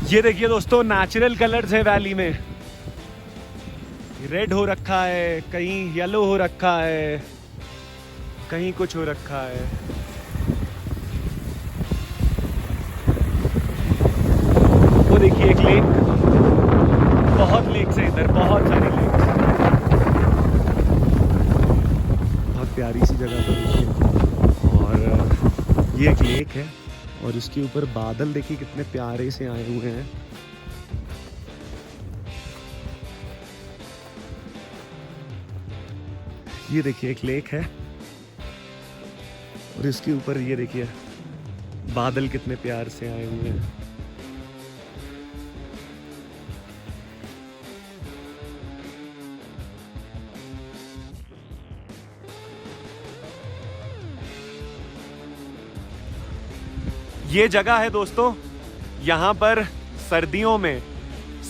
ये देखिए दोस्तों, नेचुरल कलर्स है वैली में। रेड हो रखा है, कहीं येलो हो रखा है, कहीं कुछ हो रखा है। वो देखिए एक लेक, बहुत लेक्स है इधर, बहुत सारी लेक्स। बहुत प्यारी सी जगह पर देखिए। और ये एक लेक है और इसके ऊपर बादल देखिए कितने प्यारे से आए हुए हैं। ये देखिए एक लेक है और इसके ऊपर ये देखिए बादल कितने प्यार से आए हुए हैं। ये जगह है दोस्तों, यहाँ पर सर्दियों में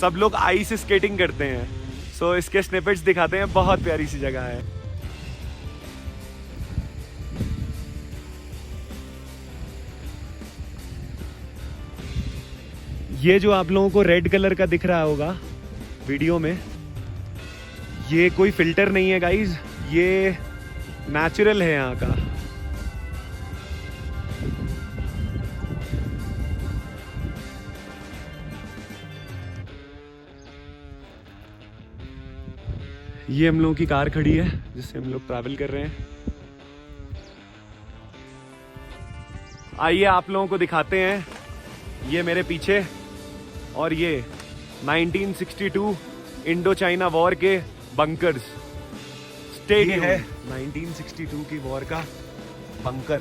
सब लोग आइस स्केटिंग करते हैं। सो इसके स्निपेट्स दिखाते हैं, बहुत प्यारी सी जगह है। ये जो आप लोगों को रेड कलर का दिख रहा होगा वीडियो में, ये कोई फिल्टर नहीं है गाइज, ये नेचुरल है यहाँ का। ये हम लोगों की कार खड़ी है जिससे हम लोग ट्रैवल कर रहे हैं। आइए आप लोगों को दिखाते हैं, ये मेरे पीछे, और ये 1962 इंडो चाइना वॉर के बंकर्स। स्टेडियम है 1962 की वॉर का बंकर।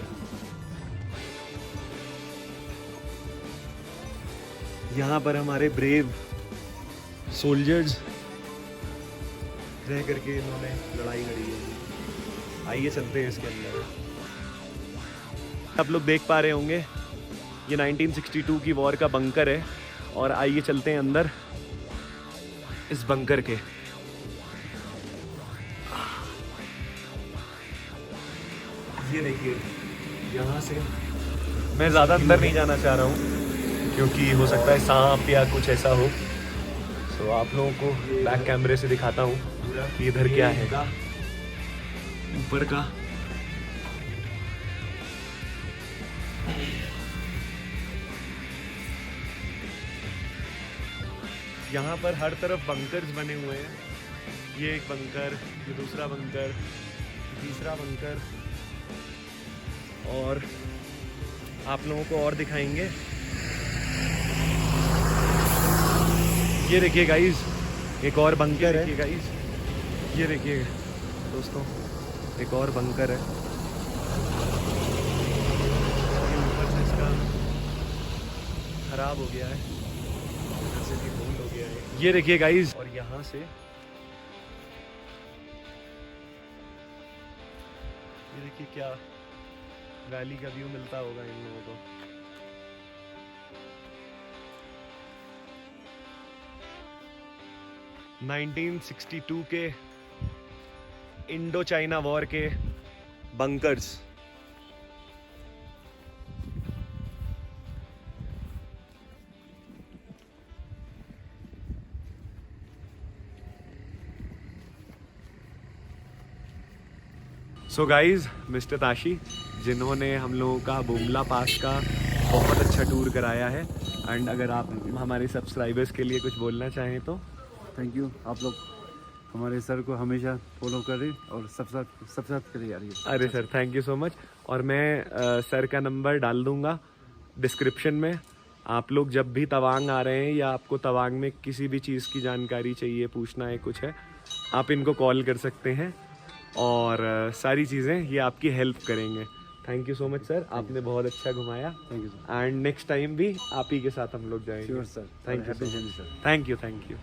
यहाँ पर हमारे ब्रेव सोल्जर्स रह करके इन्होंने लड़ाई लड़ी है। आइए चलते हैं इसके अंदर। आप लोग देख पा रहे होंगे ये 1962 की वॉर का बंकर है, और आइए चलते हैं अंदर इस बंकर के। ये देखिए, यहाँ से मैं ज़्यादा अंदर नहीं जाना चाह रहा हूँ क्योंकि हो सकता है सांप या कुछ ऐसा हो। तो आप लोगों को बैक कैमरे से दिखाता हूँ कि इधर क्या है। ऊपर का यहाँ पर हर तरफ बंकर्स बने हुए हैं। ये एक बंकर, ये दूसरा बंकर, तीसरा बंकर, और आप लोगों को और दिखाएंगे। ये देखिए गाइस, एक और बंकर है गाइस। ये देखिए दोस्तों, एक और बंकर है। ये ऊपर से इसका खराब हो गया है, जैसे कि होल हो गया है। ये देखिए गाइस, और यहाँ से ये देखिए क्या वैली का व्यू मिलता होगा इन लोगों को। – 1962 के इंडो चाइना वॉर के bunkers. So guys, mister Tashi जिन्होंने हम लोगों का बुमला पास का बहुत अच्छा टूर कराया है। एंड अगर आप हमारे सब्सक्राइबर्स के लिए कुछ बोलना चाहें तो। Thank you. आप लोग हमारे सर को हमेशा फॉलो करें और सब्सक्राइब करें यार। अरे sir, thank you so much. और मैं सर का नंबर डाल दूंगा डिस्क्रिप्शन में। आप लोग जब भी तवांग आ रहे हैं या आपको तवांग में किसी भी चीज़ की जानकारी चाहिए, पूछना है, कुछ है, आप इनको कॉल कर सकते हैं और सारी चीज़ें ये आपकी हेल्प करेंगे। Thank you so much sir, आपने बहुत अच्छा घुमाया। Thank you sir. And next time भी आप ही के साथ हम लोग जाएंगे। Sure sir. Thank you sir. Thank you.